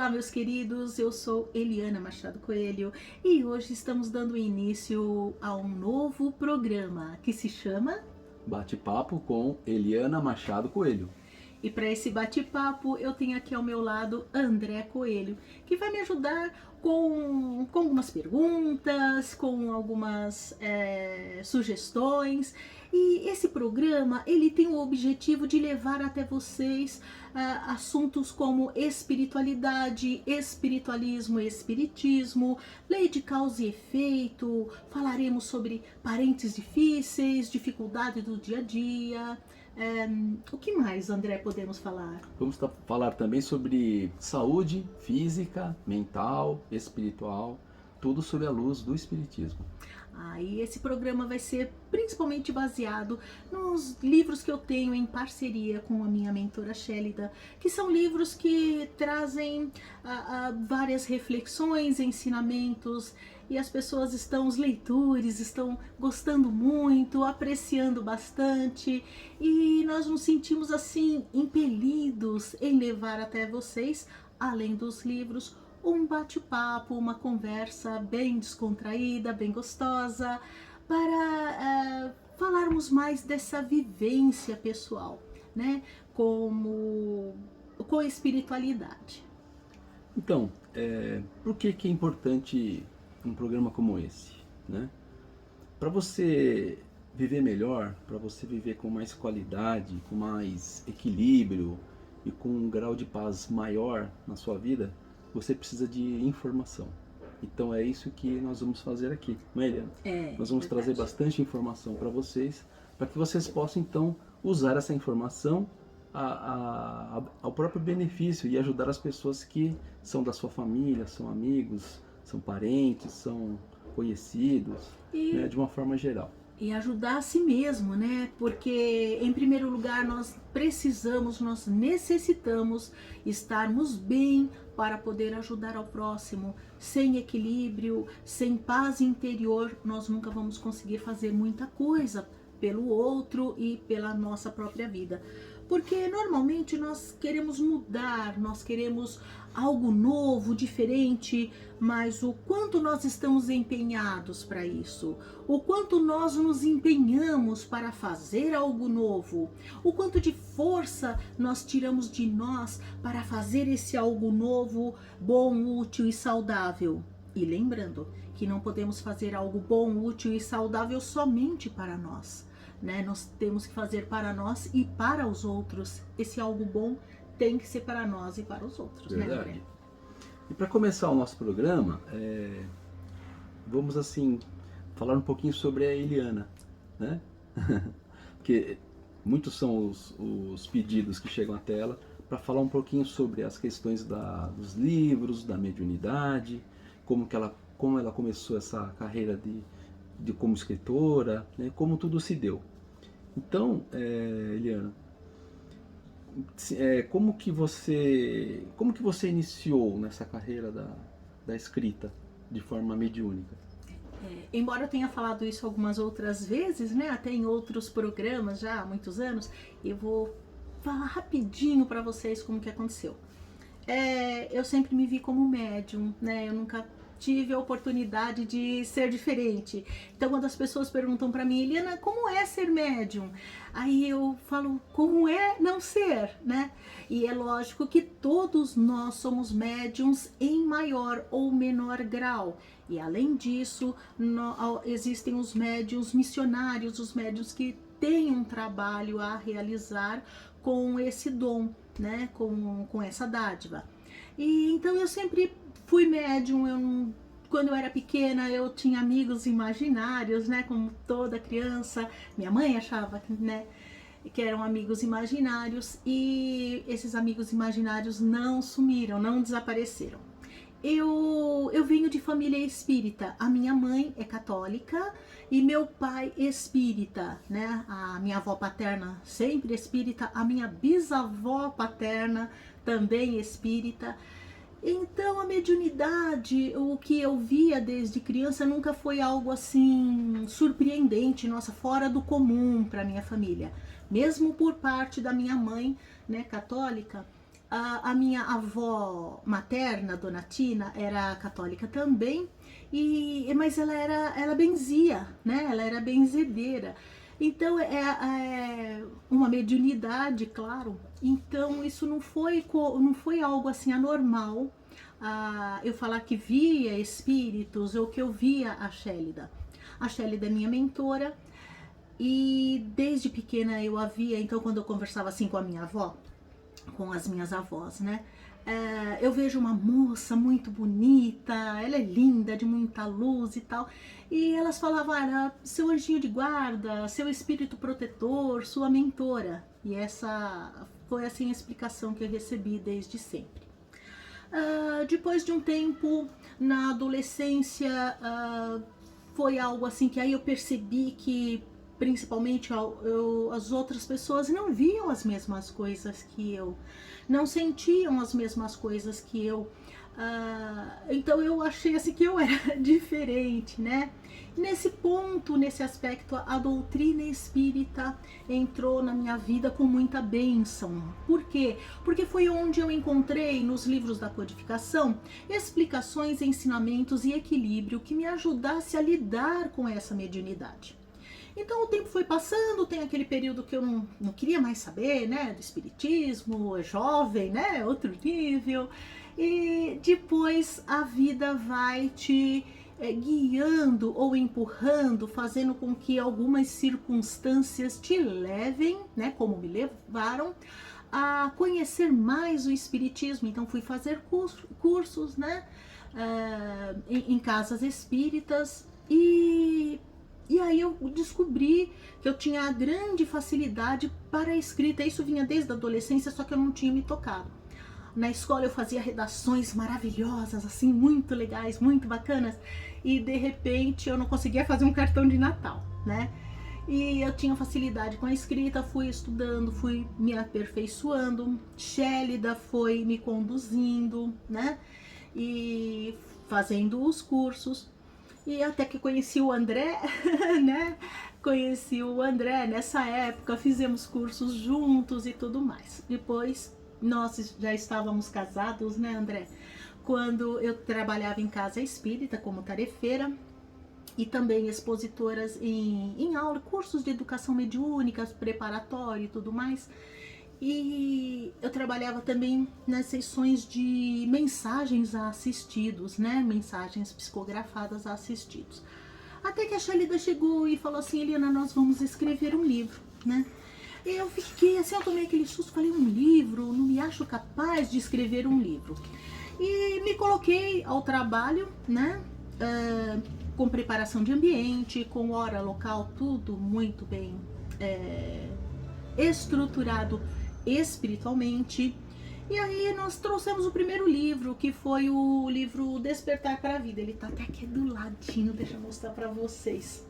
Olá, meus queridos, eu sou Eliana Machado Coelho e hoje estamos dando início a um novo programa que se chama Bate-papo com Eliana Machado Coelho. E para esse bate-papo eu tenho aqui ao meu lado André Coelho, que vai me ajudar com algumas perguntas, com algumas sugestões. E esse programa ele tem o objetivo de levar até vocês assuntos como espiritualidade, espiritualismo, espiritismo, lei de causa e efeito, falaremos sobre parentes difíceis, dificuldade do dia a dia. O que mais, André, podemos falar? Vamos falar também sobre saúde física, mental, espiritual, tudo sob a luz do espiritismo. E esse programa vai ser principalmente baseado nos livros que eu tenho em parceria com a minha mentora Shélida, que são livros que trazem várias reflexões, ensinamentos, e as pessoas os leitores estão gostando muito, apreciando bastante, e nós nos sentimos assim impelidos em levar até vocês, além dos livros, um bate-papo, uma conversa bem descontraída, bem gostosa, para falarmos mais dessa vivência pessoal, né, com espiritualidade. Então, por que é importante um programa como esse, né? Para você viver melhor, para você viver com mais qualidade, com mais equilíbrio e com um grau de paz maior na sua vida, você precisa de informação. Então é isso que nós vamos fazer aqui, não é, Eliana? Nós vamos trazer bastante informação para vocês, para que vocês possam então usar essa informação ao próprio benefício e ajudar as pessoas que são da sua família, são amigos, são parentes, são conhecidos, né, de uma forma geral. E ajudar a si mesmo, né? Porque, em primeiro lugar, nós necessitamos estarmos bem para poder ajudar ao próximo. Sem equilíbrio, sem paz interior, nós nunca vamos conseguir fazer muita coisa pelo outro e pela nossa própria vida. Porque normalmente nós queremos mudar, nós queremos algo novo, diferente, mas o quanto nós estamos empenhados para isso, o quanto nós nos empenhamos para fazer algo novo, o quanto de força nós tiramos de nós para fazer esse algo novo, bom, útil e saudável. E lembrando que não podemos fazer algo bom, útil e saudável somente para nós. Né? Nós temos que fazer para nós e para os outros. Esse algo bom tem que ser para nós e para os outros. Verdade. Né? E para começar o nosso programa, vamos assim falar um pouquinho sobre a Eliana, né? Porque muitos são os pedidos que chegam até ela para falar um pouquinho sobre as questões dos livros, da mediunidade, como ela começou essa carreira de como escritora, né, como tudo se deu. Então, Eliana, como que você iniciou nessa carreira da escrita de forma mediúnica? Embora eu tenha falado isso algumas outras vezes, né, até em outros programas já há muitos anos, eu vou falar rapidinho para vocês como que aconteceu. Eu sempre me vi como médium, né, eu nunca tive a oportunidade de ser diferente. Então, quando as pessoas perguntam para mim, Eliana, como é ser médium? Aí eu falo, como é não ser, né? E é lógico que todos nós somos médiums em maior ou menor grau. E além disso, existem os médiums missionários, os médiums que têm um trabalho a realizar com esse dom, né? Com essa dádiva. E então eu sempre fui médium. Quando eu era pequena eu tinha amigos imaginários, né, como toda criança. Minha mãe achava, né, que eram amigos imaginários, e esses amigos imaginários não sumiram, não desapareceram. Eu venho de família espírita. A minha mãe é católica e meu pai espírita, né? A minha avó paterna sempre espírita, a minha bisavó paterna também espírita. Então a mediunidade, o que eu via desde criança, nunca foi algo assim surpreendente, nossa, fora do comum para minha família. Mesmo por parte da minha mãe, né, católica, A minha avó materna, Dona Tina, era católica também, mas ela benzia, né? Ela era benzedeira. Então é uma mediunidade, claro. Então isso não foi algo assim anormal. Eu falar que via espíritos ou que eu via a Shélida. A Shélida é minha mentora e desde pequena eu a via. Então quando eu conversava assim com a minha avó, com as minhas avós, né? Eu vejo uma moça muito bonita, ela é linda, de muita luz e tal. E elas falavam, seu anjinho de guarda, seu espírito protetor, sua mentora. E essa foi assim a explicação que eu recebi desde sempre. Depois de um tempo, na adolescência, foi algo assim que aí eu percebi que principalmente as outras pessoas não viam as mesmas coisas que eu, não sentiam as mesmas coisas que eu. Então eu achei assim que eu era diferente, né? Nesse ponto, nesse aspecto, a doutrina espírita entrou na minha vida com muita bênção. Por quê? Porque foi onde eu encontrei nos livros da codificação explicações, ensinamentos e equilíbrio que me ajudasse a lidar com essa mediunidade. Então o tempo foi passando, tem aquele período que eu não queria mais saber, né, do espiritismo, jovem, né, outro nível, e depois a vida vai te guiando ou empurrando, fazendo com que algumas circunstâncias te levem, né, como me levaram, a conhecer mais o espiritismo. Então fui fazer cursos, né, em casas espíritas e aí eu descobri que eu tinha grande facilidade para a escrita. Isso vinha desde a adolescência, só que eu não tinha me tocado. Na escola eu fazia redações maravilhosas, assim, muito legais, muito bacanas. E de repente eu não conseguia fazer um cartão de Natal, né? E eu tinha facilidade com a escrita, fui estudando, fui me aperfeiçoando. Shélida foi me conduzindo, né? E fazendo os cursos. E até que conheci o André, né? Conheci o André nessa época, fizemos cursos juntos e tudo mais. Depois, nós já estávamos casados, né, André? Quando eu trabalhava em casa espírita como tarefeira e também expositoras em aula, cursos de educação mediúnica, preparatório e tudo mais. E eu trabalhava também nas sessões de mensagens a assistidos, né? Mensagens psicografadas a assistidos. Até que a Shélida chegou e falou assim, Eliana, nós vamos escrever um livro, né? E eu fiquei assim, eu tomei aquele susto, falei, um livro? Não me acho capaz de escrever um livro. E me coloquei ao trabalho, né? Com preparação de ambiente, com hora local, tudo muito bem estruturado espiritualmente. E aí nós trouxemos o primeiro livro, que foi o livro Despertar para a Vida. Ele tá até aqui do ladinho, deixa eu mostrar para vocês.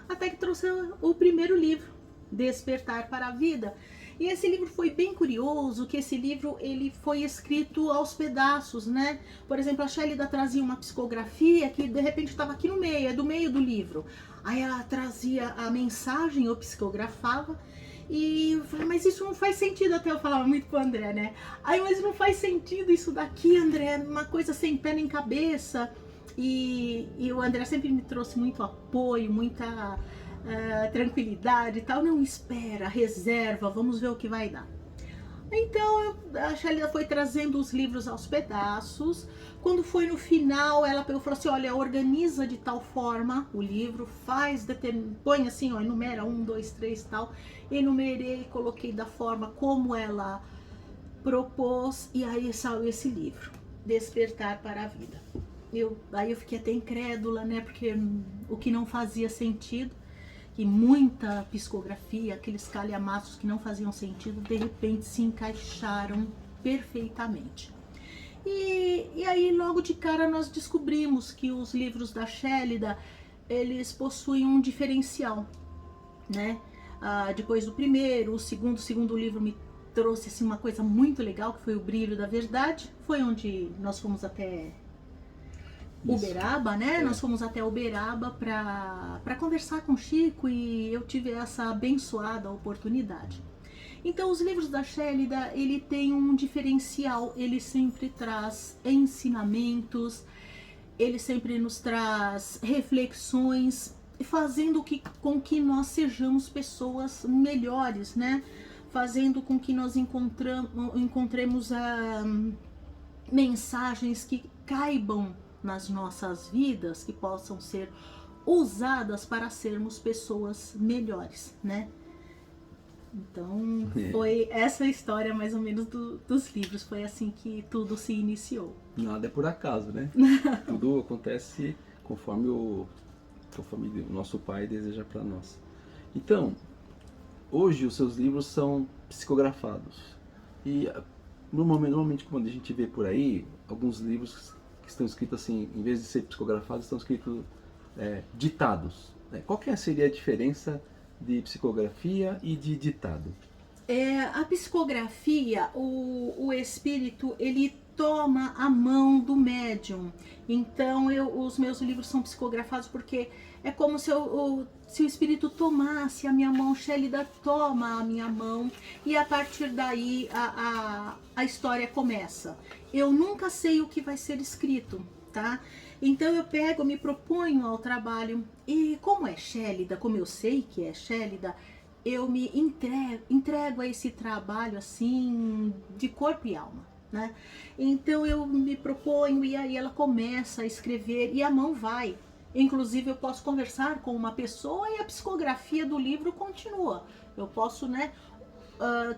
Até que trouxe o primeiro livro, Despertar para a Vida. E esse livro foi bem curioso, que esse livro ele foi escrito aos pedaços, né? Por exemplo, a Shélida trazia uma psicografia que de repente estava aqui no meio, do meio do livro. Aí ela trazia a mensagem, eu psicografava. E eu falei, mas isso não faz sentido, até eu falava muito pro André, né? Aí, mas não faz sentido isso daqui, André, uma coisa sem pé nem cabeça. E o André sempre me trouxe muito apoio, muita tranquilidade e tal. Não, espera, reserva, vamos ver o que vai dar. Então a Shélida foi trazendo os livros aos pedaços. Quando foi no final, ela pegou e falou assim, olha, organiza de tal forma o livro, põe assim, ó, enumera 1, 2, 3 tal. Enumerei, coloquei da forma como ela propôs e aí saiu esse livro, Despertar para a Vida. Aí eu fiquei até incrédula, né, porque o que não fazia sentido, que muita psicografia, aqueles calhamaços que não faziam sentido, de repente se encaixaram perfeitamente. E aí logo de cara nós descobrimos que os livros da Shélida, eles possuem um diferencial, né? Depois do primeiro, o segundo livro me trouxe assim, uma coisa muito legal, que foi o Brilho da Verdade. Foi onde nós fomos até Uberaba, né? Nós fomos até Uberaba para conversar com o Chico e eu tive essa abençoada oportunidade. Então, os livros da Shélida, ele tem um diferencial, ele sempre traz ensinamentos, ele sempre nos traz reflexões, fazendo com que nós sejamos pessoas melhores, né? Fazendo com que nós encontremos mensagens que caibam nas nossas vidas, que possam ser usadas para sermos pessoas melhores, né? Então, foi essa história mais ou menos dos livros, foi assim que tudo se iniciou. Nada é por acaso, né? Tudo acontece conforme o nosso Pai deseja para nós. Então, hoje os seus livros são psicografados. E normalmente quando a gente vê por aí, alguns livros que estão escritos assim, em vez de ser psicografados, estão escritos ditados. Qual que seria a diferença de psicografia e de ditado? A psicografia, o espírito, ele toma a mão do médium. Então, os meus livros são psicografados porque é como se o espírito tomasse a minha mão, Shélida toma a minha mão, e a partir daí a história começa. Eu nunca sei o que vai ser escrito, tá? Então eu me proponho ao trabalho, e como é Shélida, como eu sei que é Shélida, eu me entrego a esse trabalho assim, de corpo e alma, né? Então eu me proponho e aí ela começa a escrever e a mão vai. Inclusive eu posso conversar com uma pessoa e a psicografia do livro continua. Eu posso, né,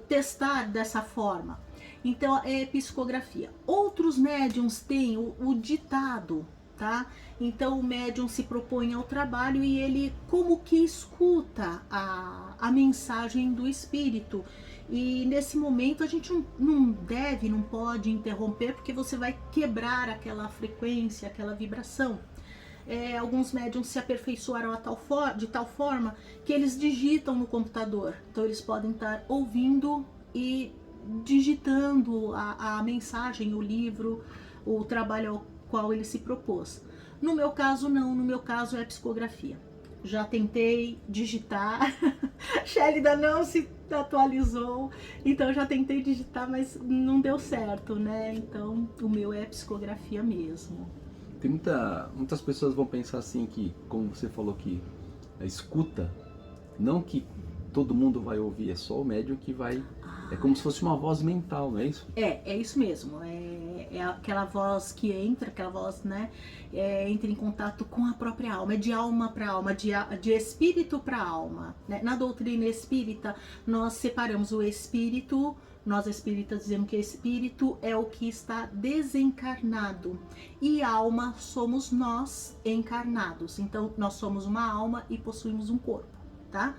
testar dessa forma. Então é psicografia. Outros médiums têm o ditado, tá? Então o médium se propõe ao trabalho e ele como que escuta a mensagem do espírito. E nesse momento a gente não pode interromper, porque você vai quebrar aquela frequência, aquela vibração. Alguns médiums se aperfeiçoaram de tal forma que eles digitam no computador. Então eles podem estar ouvindo e digitando a mensagem, o livro, o trabalho ao qual ele se propôs. No meu caso não, no meu caso é psicografia. Já tentei digitar, Shélida não se atualizou, então já tentei digitar, mas não deu certo, né? Então o meu é psicografia mesmo. Tem muitas pessoas vão pensar assim que, como você falou, que a escuta, não que todo mundo vai ouvir, é só o médium que vai. É como se fosse uma voz mental, não é isso? É isso mesmo. É aquela voz que entra, aquela voz, né? Entra em contato com a própria alma, é de alma para alma, de espírito para alma, né? Na doutrina espírita, nós separamos o espírito. Nós espíritas dizemos que espírito é o que está desencarnado e alma somos nós encarnados. Então nós somos uma alma e possuímos um corpo, tá?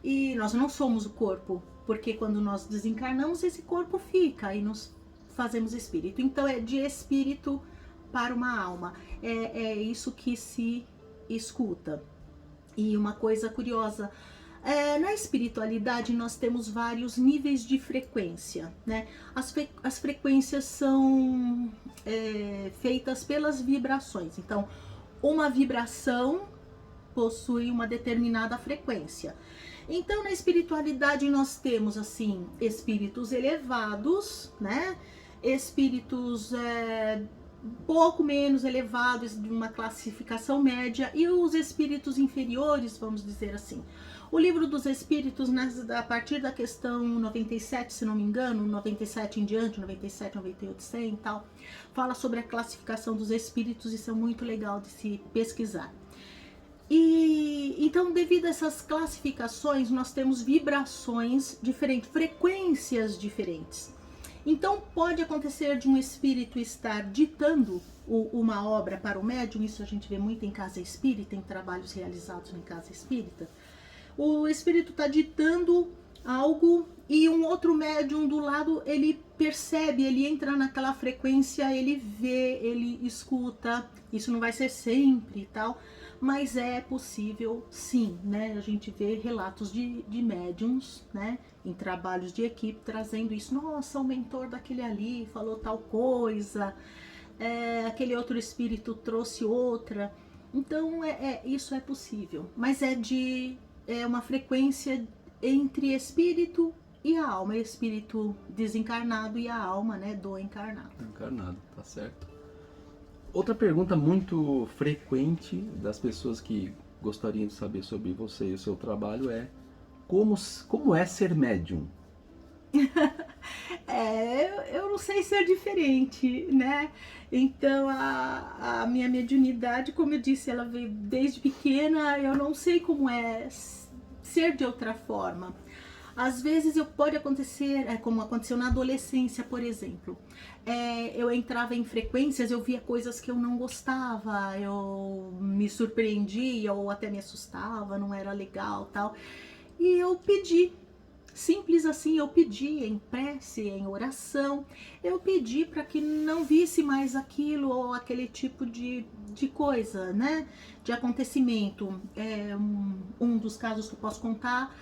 E nós não somos o corpo, porque quando nós desencarnamos esse corpo fica e nos fazemos espírito. Então é de espírito para uma alma. É isso que se escuta. E uma coisa curiosa, na espiritualidade nós temos vários níveis de frequência, né? As frequências são feitas pelas vibrações. Então, uma vibração possui uma determinada frequência. Então, na espiritualidade nós temos assim espíritos elevados, né? Espíritos pouco menos elevados, de uma classificação média, e os espíritos inferiores, vamos dizer assim. O livro dos espíritos, a partir da questão 97, se não me engano, 97 em diante, 97, 98, 100 e tal, fala sobre a classificação dos espíritos. Isso é muito legal de se pesquisar. E então, devido a essas classificações, nós temos vibrações diferentes, frequências diferentes. Então, pode acontecer de um espírito estar ditando uma obra para o médium. Isso a gente vê muito em casa espírita, em trabalhos realizados em casa espírita. O espírito está ditando algo e um outro médium do lado, ele percebe, ele entra naquela frequência, ele vê, ele escuta. Isso não vai ser sempre e tal, mas é possível sim, né? A gente vê relatos de médiums, né, em trabalhos de equipe, trazendo isso. Nossa, o mentor daquele ali falou tal coisa, aquele outro espírito trouxe outra. Então, isso é possível, mas é uma frequência entre espírito e a alma, espírito desencarnado e a alma, né, do encarnado. Encarnado, tá certo. Outra pergunta muito frequente das pessoas que gostariam de saber sobre você e o seu trabalho é como é ser médium? Eu não sei ser diferente, né? Então a minha mediunidade, como eu disse, ela veio desde pequena, eu não sei como é ser de outra forma. Às vezes pode acontecer, como aconteceu na adolescência, por exemplo. Eu entrava em frequências, eu via coisas que eu não gostava, eu me surpreendia ou até me assustava, não era legal, tal. E eu pedi, simples assim, eu pedi em prece, em oração, eu pedi para que não visse mais aquilo ou aquele tipo de coisa, né? De acontecimento. Um dos casos que eu posso contar,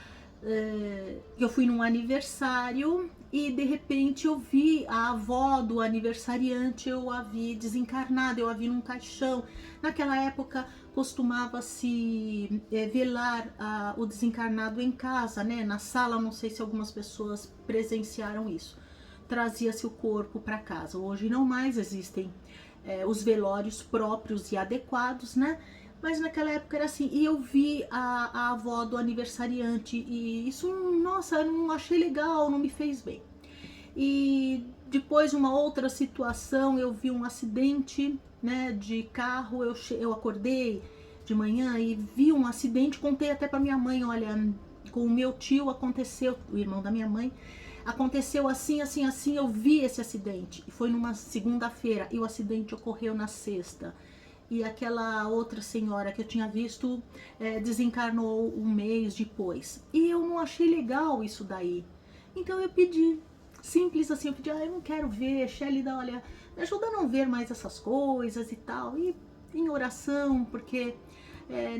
eu fui num aniversário e de repente eu vi a avó do aniversariante, eu a vi desencarnada, eu a vi num caixão. Naquela época costumava-se velar o desencarnado em casa, né? Na sala, não sei se algumas pessoas presenciaram isso. Trazia-se o corpo para casa. Hoje não mais existem os velórios próprios e adequados, né? Mas naquela época era assim, e eu vi a avó do aniversariante e isso, nossa, eu não achei legal, não me fez bem. E depois de uma outra situação, eu vi um acidente, né, de carro, eu acordei de manhã e vi um acidente, contei até para minha mãe, olha, com o meu tio aconteceu, o irmão da minha mãe, aconteceu assim, assim, assim, eu vi esse acidente. E foi numa segunda-feira e o acidente ocorreu na sexta. E aquela outra senhora que eu tinha visto desencarnou um mês depois. E eu não achei legal isso daí. Então eu pedi, simples assim, eu pedi, eu não quero ver, Shelida, olha, me ajuda a não ver mais essas coisas e tal. E em oração, porque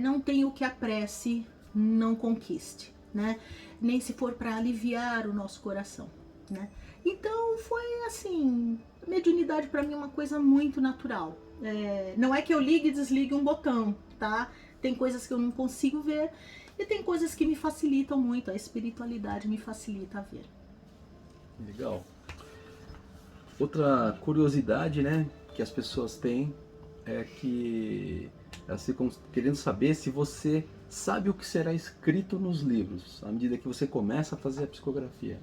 não tem o que a prece não conquiste, né? Nem se for para aliviar o nosso coração, né? Então foi assim, mediunidade para mim é uma coisa muito natural. Não é que eu ligue e desligue um botão, tá? Tem coisas que eu não consigo ver e tem coisas que me facilitam muito, a espiritualidade me facilita a ver. Legal. Outra curiosidade, né, que as pessoas têm é que elas ficam querendo saber se você sabe o que será escrito nos livros, à medida que você começa a fazer a psicografia.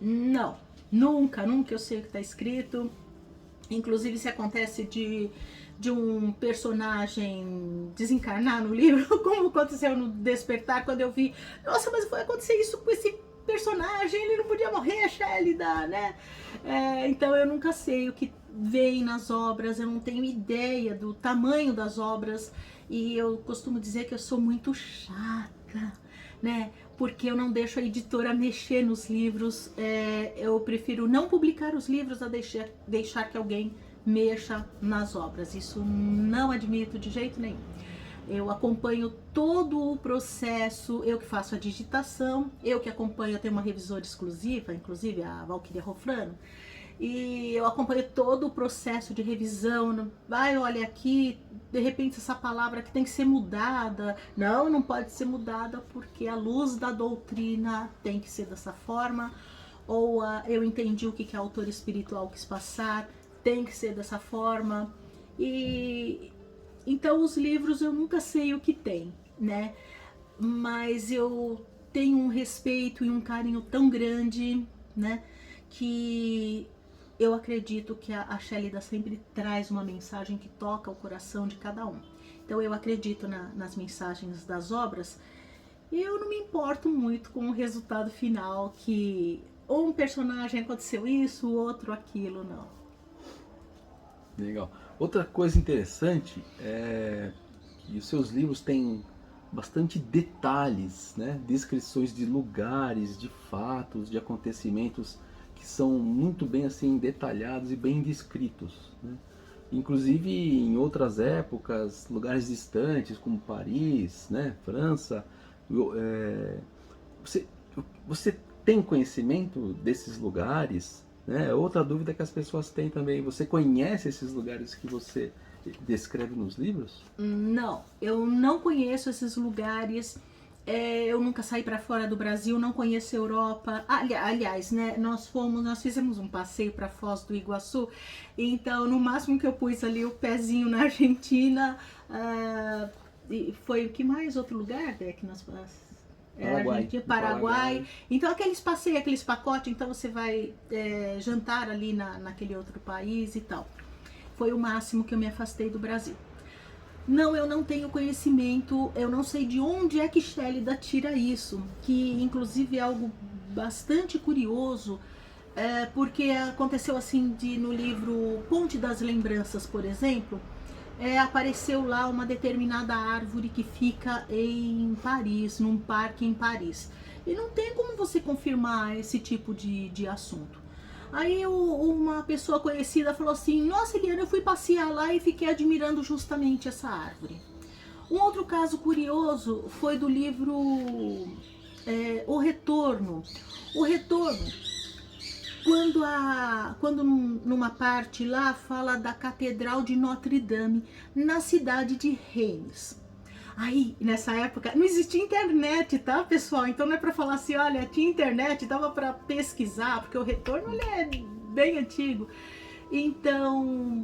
Não, nunca eu sei o que está escrito. Inclusive se acontece de um personagem desencarnar no livro, como aconteceu no Despertar, quando eu vi, nossa, mas foi acontecer isso com esse personagem, ele não podia morrer, a Shelida, né? Então eu nunca sei o que vem nas obras, eu não tenho ideia do tamanho das obras e eu costumo dizer que eu sou muito chata, né? Porque eu não deixo a editora mexer nos livros, eu prefiro não publicar os livros a deixar que alguém mexa nas obras. Isso não admito de jeito nenhum. Eu acompanho todo o processo, eu que faço a digitação, eu que acompanho, eu tenho uma revisora exclusiva, inclusive a Valquíria Rofrano, e eu acompanho todo o processo de revisão. Vai, olha aqui, de repente essa palavra aqui tem que ser mudada. Não pode ser mudada porque a luz da doutrina tem que ser dessa forma. Ou eu entendi o que a autora espiritual quis passar, tem que ser dessa forma. E então os livros eu nunca sei o que tem, né? Mas eu tenho um respeito e um carinho tão grande, né? Que eu acredito que a Shelida sempre traz uma mensagem que toca o coração de cada um. Então eu acredito nas mensagens das obras e eu não me importo muito com o resultado final, que ou um personagem aconteceu isso, o outro aquilo, não. Legal. Outra coisa interessante é que os seus livros têm bastante detalhes, né? Descrições de lugares, de fatos, de acontecimentos que são muito bem assim detalhados e bem descritos, né? Inclusive em outras épocas, lugares distantes como Paris, né? França. Você tem conhecimento desses lugares? Né? Outra dúvida que as pessoas têm também, você conhece esses lugares que você descreve nos livros? Não, eu não conheço esses lugares. Eu nunca saí para fora do Brasil, não conheço a Europa. Aliás, né, nós fizemos um passeio para Foz do Iguaçu, então no máximo que eu pus ali o pezinho na Argentina. E foi o que mais? Outro lugar, né, que nós Paraguai. Argentina, Paraguai. Então aqueles passeios, aqueles pacotes, então você vai jantar ali naquele outro país e tal. Foi o máximo que eu me afastei do Brasil. Não, eu não tenho conhecimento, eu não sei de onde é que Shélida tira isso, que inclusive é algo bastante curioso, porque aconteceu assim no livro Ponte das Lembranças, por exemplo, apareceu lá uma determinada árvore que fica em Paris, num parque em Paris. E não tem como você confirmar esse tipo de assunto. Aí uma pessoa conhecida falou assim: nossa, Eliana, eu fui passear lá e fiquei admirando justamente essa árvore. Um outro caso curioso foi do livro O Retorno. O Retorno, quando numa parte lá fala da Catedral de Notre Dame, na cidade de Reims. Aí, nessa época, não existia internet, tá, pessoal? Então não é pra falar assim, olha, tinha internet, dava pra pesquisar, porque o Retorno ele é bem antigo. Então,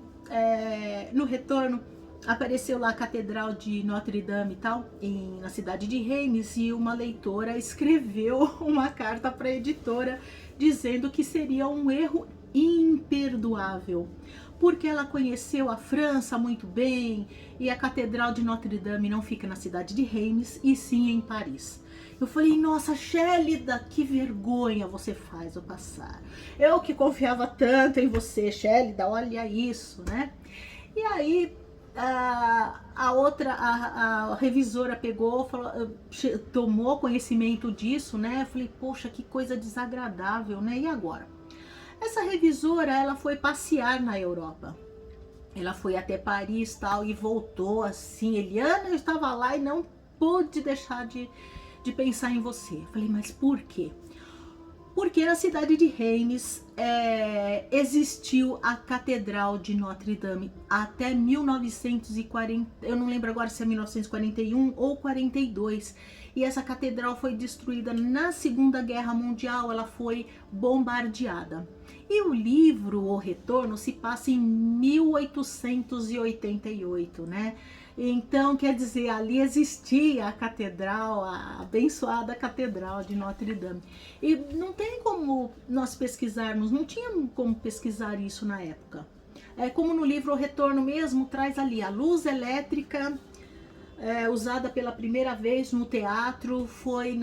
no Retorno, apareceu lá a Catedral de Notre Dame e tal, na cidade de Reims, e uma leitora escreveu uma carta pra editora dizendo que seria um erro imperdoável, porque ela conheceu a França muito bem e a Catedral de Notre Dame não fica na cidade de Reims e sim em Paris. Eu falei, nossa, Shélida, que vergonha você faz eu passar. Eu que confiava tanto em você, Shélida, olha isso, né? E aí a revisora pegou, falou, tomou conhecimento disso, né? Eu falei, poxa, que coisa desagradável, né? E agora? Essa revisora, ela foi passear na Europa. Ela foi até Paris tal e voltou assim. Eliana, eu estava lá e não pude deixar de pensar em você. Eu falei, mas por quê? Porque na cidade de Reims existiu a Catedral de Notre Dame até 1940, eu não lembro agora se é 1941 ou 42. E essa catedral foi destruída na Segunda Guerra Mundial, ela foi bombardeada. E o livro O Retorno se passa em 1888, né? Então, quer dizer, ali existia a catedral, a abençoada Catedral de Notre Dame. E não tem como nós pesquisarmos, não tinha como pesquisar isso na época. Como no livro O Retorno mesmo, traz ali a luz elétrica usada pela primeira vez no teatro, foi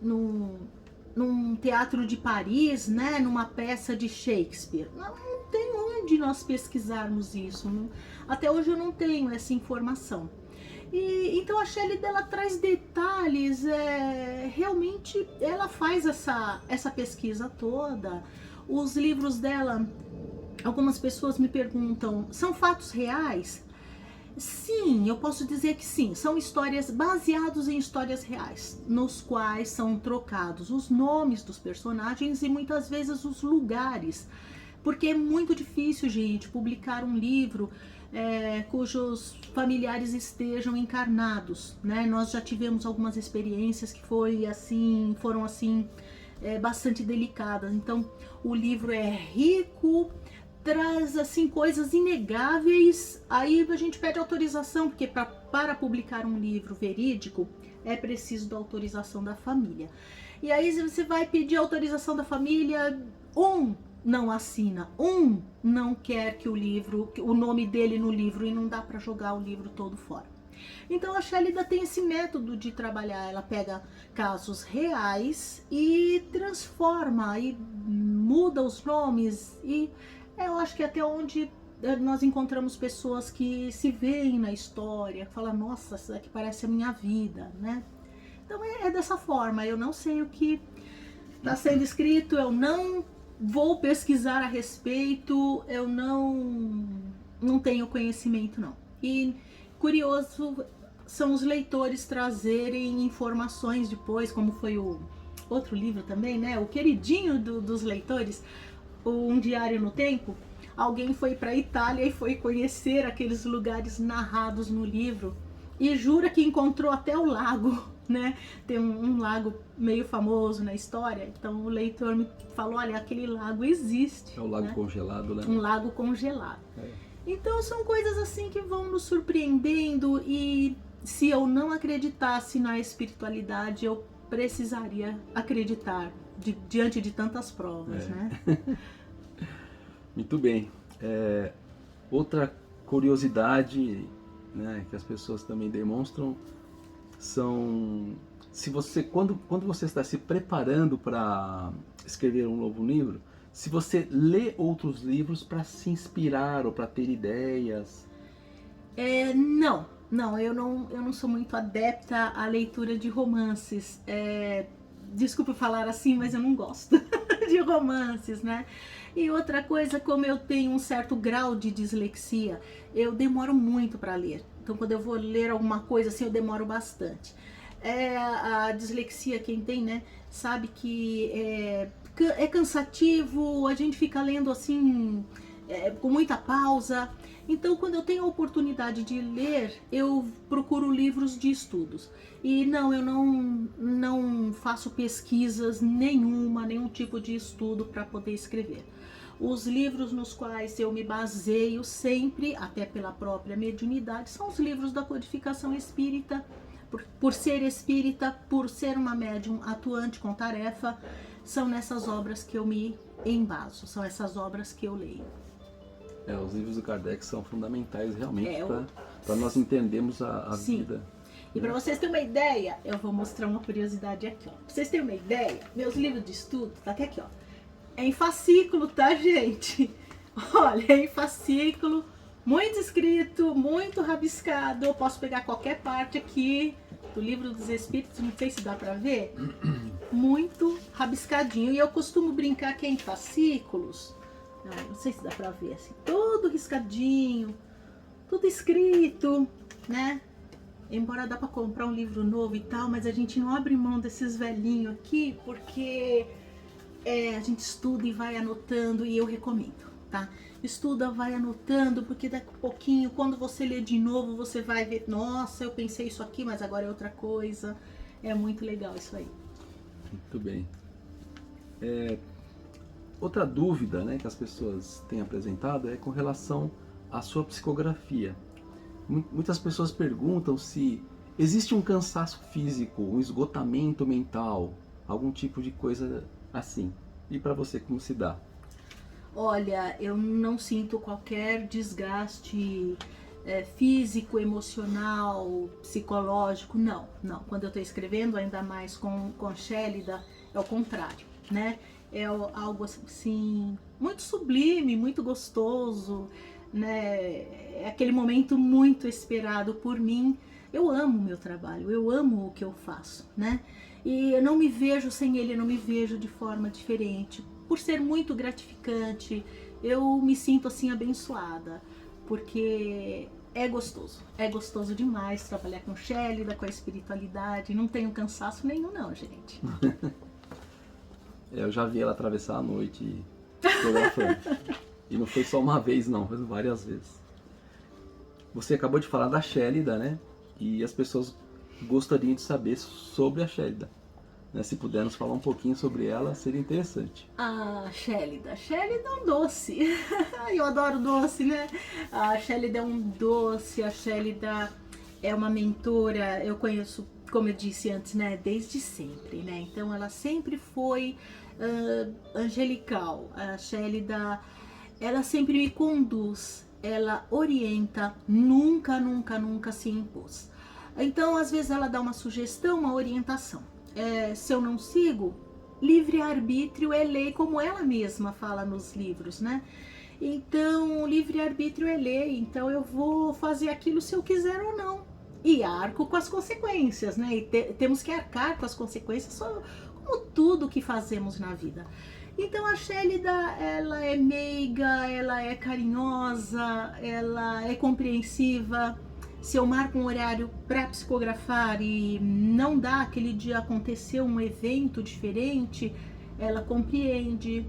num teatro de Paris, né, numa peça de Shakespeare. Não tem onde nós pesquisarmos isso. Até hoje eu não tenho essa informação. Então a Shélida, ela traz detalhes, realmente ela faz essa pesquisa toda. Os livros dela, algumas pessoas me perguntam, são fatos reais? Sim, eu posso dizer que sim, são histórias baseadas em histórias reais, nos quais são trocados os nomes dos personagens e muitas vezes os lugares, porque é muito difícil, gente, publicar um livro cujos familiares estejam encarnados, né? Nós já tivemos algumas experiências que foram bastante delicadas. Então, o livro é rico, traz assim coisas inegáveis. Aí a gente pede autorização, porque para publicar um livro verídico é preciso da autorização da família. E aí você vai pedir autorização da família, não assina, não quer que o nome dele no livro, e não dá para jogar o livro todo fora. Então a Shélida tem esse método de trabalhar, ela pega casos reais e transforma, e muda os nomes, e eu acho que até onde nós encontramos pessoas que se veem na história, que falam, nossa, isso aqui parece a minha vida, né? Então é dessa forma, eu não sei o que está sendo escrito, eu não vou pesquisar a respeito, eu não tenho conhecimento não. E curioso são os leitores trazerem informações depois, como foi o outro livro também, né? O queridinho dos leitores, Um Diário no Tempo. Alguém foi para a Itália e foi conhecer aqueles lugares narrados no livro, e jura que encontrou até o lago, né? Tem um lago meio famoso na história, então o leitor me falou, olha, aquele lago existe. É o lago né? congelado, né? Um lago congelado. É. Então são coisas assim que vão nos surpreendendo, e se eu não acreditasse na espiritualidade, eu precisaria acreditar diante de tantas provas, né? Muito bem. Outra curiosidade, né, que as pessoas também demonstram são, se você, quando você está se preparando para escrever um novo livro, se você lê outros livros para se inspirar ou para ter ideias. Não, eu não sou muito adepta à leitura de romances. Desculpa falar assim, mas eu não gosto de romances, né? E outra coisa, como eu tenho um certo grau de dislexia, eu demoro muito para ler. Então, quando eu vou ler alguma coisa assim, eu demoro bastante. A dislexia, quem tem, né, sabe que é cansativo, a gente fica lendo assim, com muita pausa. Então, quando eu tenho a oportunidade de ler, eu procuro livros de estudos. E não, eu não faço pesquisas nenhum tipo de estudo para poder escrever. Os livros nos quais eu me baseio sempre, até pela própria mediunidade, são os livros da codificação espírita. Por ser espírita, por ser uma médium atuante com tarefa, são nessas obras que eu me embaso, são essas obras que eu leio. Os livros do Kardec são fundamentais realmente para nós entendermos a vida. E para vocês terem uma ideia, eu vou mostrar uma curiosidade aqui, ó. Pra vocês terem uma ideia, meus livros de estudo, tá até aqui, ó. É em fascículo, tá, gente? Olha, é em fascículo, muito escrito, muito rabiscado. Eu posso pegar qualquer parte aqui do Livro dos Espíritos, não sei se dá pra ver. Muito rabiscadinho. E eu costumo brincar que é em fascículos. Não sei se dá pra ver, assim, todo riscadinho, tudo escrito, né? Embora dá pra comprar um livro novo e tal, mas a gente não abre mão desses velhinhos aqui, porque a gente estuda e vai anotando, e eu recomendo, tá? Estuda, vai anotando, porque daqui a pouquinho, quando você lê de novo, você vai ver, nossa, eu pensei isso aqui, mas agora é outra coisa. É muito legal isso aí. Muito bem. Outra dúvida, né, que as pessoas têm apresentado é com relação à sua psicografia. Muitas pessoas perguntam se existe um cansaço físico, um esgotamento mental, algum tipo de coisa assim. E para você, como se dá? Olha, eu não sinto qualquer desgaste físico, emocional, psicológico, não. Quando eu estou escrevendo, ainda mais com Shélida, é o contrário, né? É algo assim, muito sublime, muito gostoso, né? É aquele momento muito esperado por mim. Eu amo o meu trabalho, eu amo o que eu faço, né? E eu não me vejo sem ele, eu não me vejo de forma diferente. Por ser muito gratificante, eu me sinto assim abençoada, porque é gostoso demais trabalhar com Shélida, com a espiritualidade, não tenho cansaço nenhum não, gente. Eu já vi ela atravessar a noite fotografando. E não foi só uma vez não, foi várias vezes. Você acabou de falar da Shélida, né? E as pessoas gostariam de saber sobre a Shélida. Né? Se pudermos falar um pouquinho sobre ela, seria interessante. Shélida é um doce. Eu adoro doce, né? A Shélida é um doce, a Shélida é uma mentora, eu conheço, como eu disse antes, né, desde sempre, né? Então ela sempre foi angelical. A Shélida, ela sempre me conduz, ela orienta, nunca se impôs. Então, às vezes ela dá uma sugestão, uma orientação. Se eu não sigo, livre-arbítrio é lei, como ela mesma fala nos livros, né? Então, livre-arbítrio é lei, então eu vou fazer aquilo se eu quiser ou não. E arco com as consequências, né? E temos que arcar com as consequências, como tudo que fazemos na vida. Então a Shélida, ela é meiga, ela é carinhosa, ela é compreensiva. Se eu marco um horário para psicografar e não dá, aquele dia aconteceu um evento diferente, ela compreende.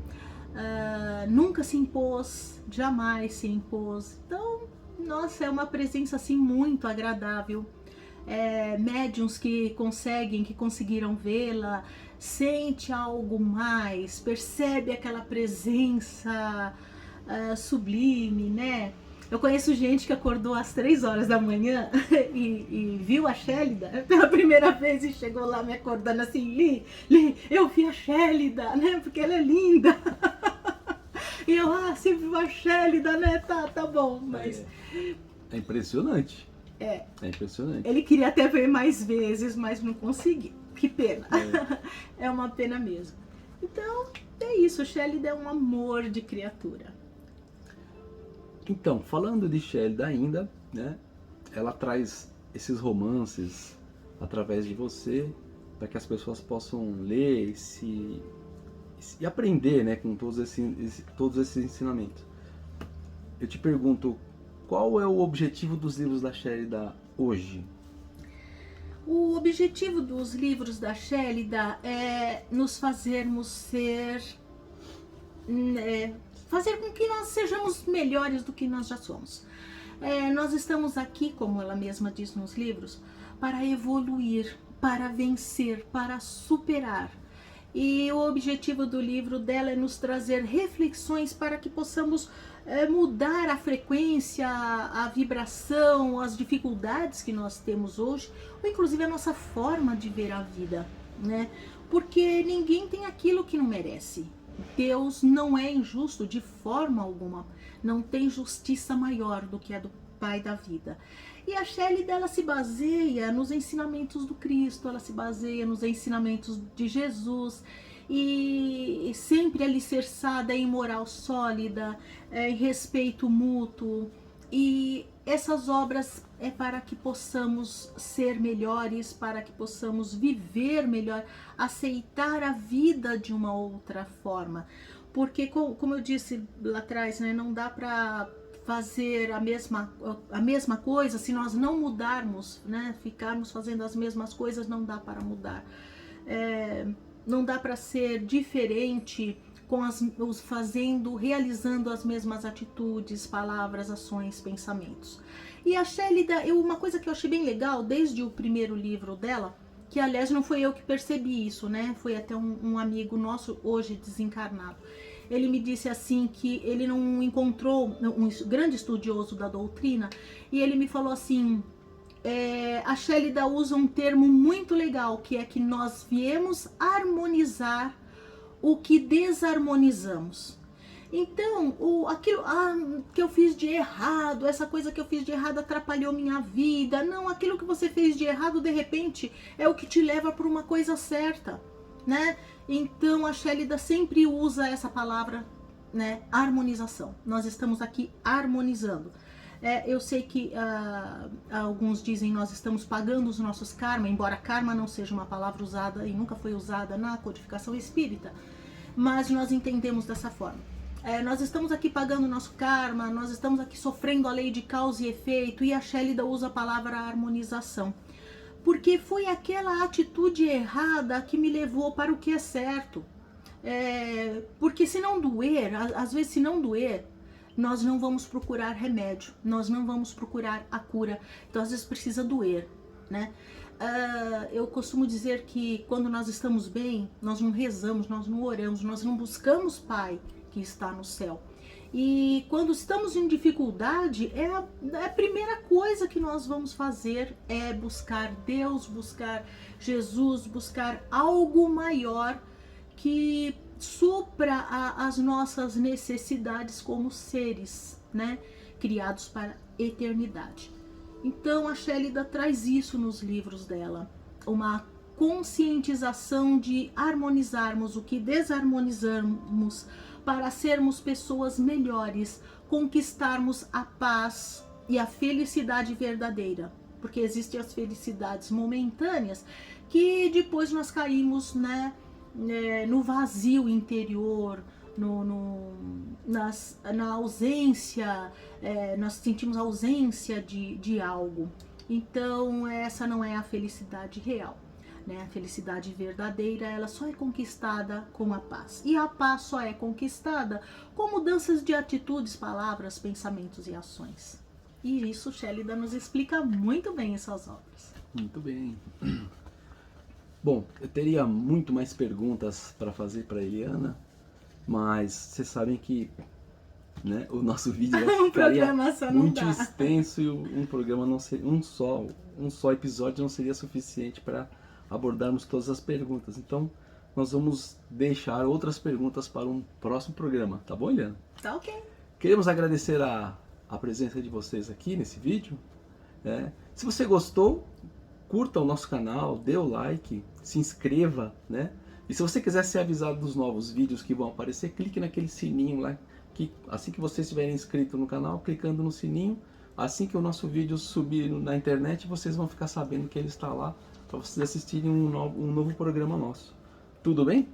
Nunca se impôs, jamais se impôs. Então, nossa, é uma presença assim muito agradável. médiums que conseguiram vê-la, sente algo mais, percebe aquela presença sublime, né? Eu conheço gente que acordou às 3 horas da manhã e viu a Shélida pela primeira vez e chegou lá me acordando assim, Li, eu vi a Shélida, né? Porque ela é linda. E eu, você viu a Shélida, né? Tá bom, mas... É impressionante. É impressionante. Ele queria até ver mais vezes, mas não conseguiu. Que pena. É uma pena mesmo. Então, é isso. Shélida é um amor de criatura. Então, falando de Shélida ainda, né? Ela traz esses romances através de você para que as pessoas possam ler e aprender, né? Com todos esses ensinamentos. Eu te pergunto, qual é o objetivo dos livros da Shélida hoje? O objetivo dos livros da Shélida é nos fazermos fazer com que nós sejamos melhores do que nós já somos. Nós estamos aqui, como ela mesma diz nos livros, para evoluir, para vencer, para superar. E o objetivo do livro dela é nos trazer reflexões para que possamos mudar a frequência, a vibração, as dificuldades que nós temos hoje, ou inclusive a nossa forma de ver a vida, né? Porque ninguém tem aquilo que não merece. Deus não é injusto de forma alguma, não tem justiça maior do que a do Pai da vida. E a Shélida, ela se baseia nos ensinamentos do Cristo, ela se baseia nos ensinamentos de Jesus, e sempre alicerçada em moral sólida, em respeito mútuo. E essas obras é para que possamos ser melhores, para que possamos viver melhor, aceitar a vida de uma outra forma. Porque, como eu disse lá atrás, né, não dá para fazer a mesma coisa se nós não mudarmos, né? Ficarmos fazendo as mesmas coisas, não dá para mudar. Não dá para ser diferente realizando as mesmas atitudes, palavras, ações, pensamentos. E a Shélida, uma coisa que eu achei bem legal desde o primeiro livro dela, que aliás não foi eu que percebi isso, né? Foi até um amigo nosso, hoje desencarnado. Ele me disse assim que ele não encontrou um grande estudioso da doutrina, e ele me falou assim, a Shélida usa um termo muito legal, que é que nós viemos harmonizar o que desarmonizamos. Então, aquilo que eu fiz de errado, essa coisa que eu fiz de errado atrapalhou minha vida. Não, aquilo que você fez de errado, de repente, é o que te leva para uma coisa certa, né? Então, a Shélida sempre usa essa palavra, né? Harmonização. Nós estamos aqui harmonizando. Eu sei que alguns dizem nós estamos pagando os nossos karma, embora karma não seja uma palavra usada e nunca foi usada na codificação espírita, mas nós entendemos dessa forma. Nós estamos aqui pagando o nosso karma, nós estamos aqui sofrendo a lei de causa e efeito, e a Shélida usa a palavra harmonização. Porque foi aquela atitude errada que me levou para o que é certo. Porque se não doer, às vezes se não doer, nós não vamos procurar remédio, nós não vamos procurar a cura. Então às vezes precisa doer, né? Eu costumo dizer que quando nós estamos bem, nós não rezamos, nós não oramos, nós não buscamos Pai que está no céu. E quando estamos em dificuldade, a primeira coisa que nós vamos fazer é buscar Deus, buscar Jesus, buscar algo maior que supra as nossas necessidades como seres, né, criados para a eternidade. Então a Shélida traz isso nos livros dela, uma conscientização de harmonizarmos o que desarmonizamos para sermos pessoas melhores, conquistarmos a paz e a felicidade verdadeira, porque existem as felicidades momentâneas que depois nós caímos, né, no vazio interior, na ausência, nós sentimos a ausência de algo. Então essa não é a felicidade real, né? A felicidade verdadeira, ela só é conquistada com a paz, e a paz só é conquistada com mudanças de atitudes, palavras, pensamentos e ações. E isso Shélida nos explica muito bem em suas obras. Muito bem. Bom, eu teria muito mais perguntas para fazer para Eliana, mas vocês sabem que, né, o nosso vídeo Um ficaria programa só não muito dá. extenso e um programa não ser, um só episódio não seria suficiente para abordarmos todas as perguntas. Então, nós vamos deixar outras perguntas para um próximo programa, tá bom, Eliana? Tá ok. Queremos agradecer a presença de vocês aqui nesse vídeo. Né? Se você gostou, curta o nosso canal, dê o like, se inscreva, né? E se você quiser ser avisado dos novos vídeos que vão aparecer, clique naquele sininho lá, que assim que vocês estiverem inscritos no canal, clicando no sininho, assim que o nosso vídeo subir na internet, vocês vão ficar sabendo que ele está lá, para vocês assistirem um novo programa nosso. Tudo bem?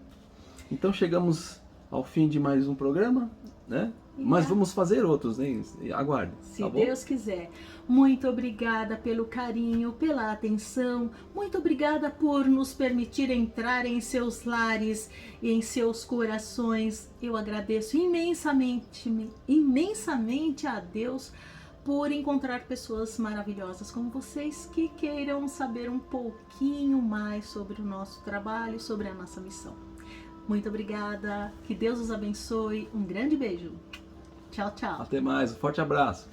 Então chegamos ao fim de mais um programa, né? Mas vamos fazer outros, né? Aguarde. Se tá bom? Deus quiser. Muito obrigada pelo carinho, pela atenção. Muito obrigada por nos permitir entrar em seus lares e em seus corações. Eu agradeço imensamente a Deus por encontrar pessoas maravilhosas como vocês que queiram saber um pouquinho mais sobre o nosso trabalho, sobre a nossa missão. Muito obrigada. Que Deus os abençoe. Um grande beijo. Tchau, tchau. Até mais. Um forte abraço.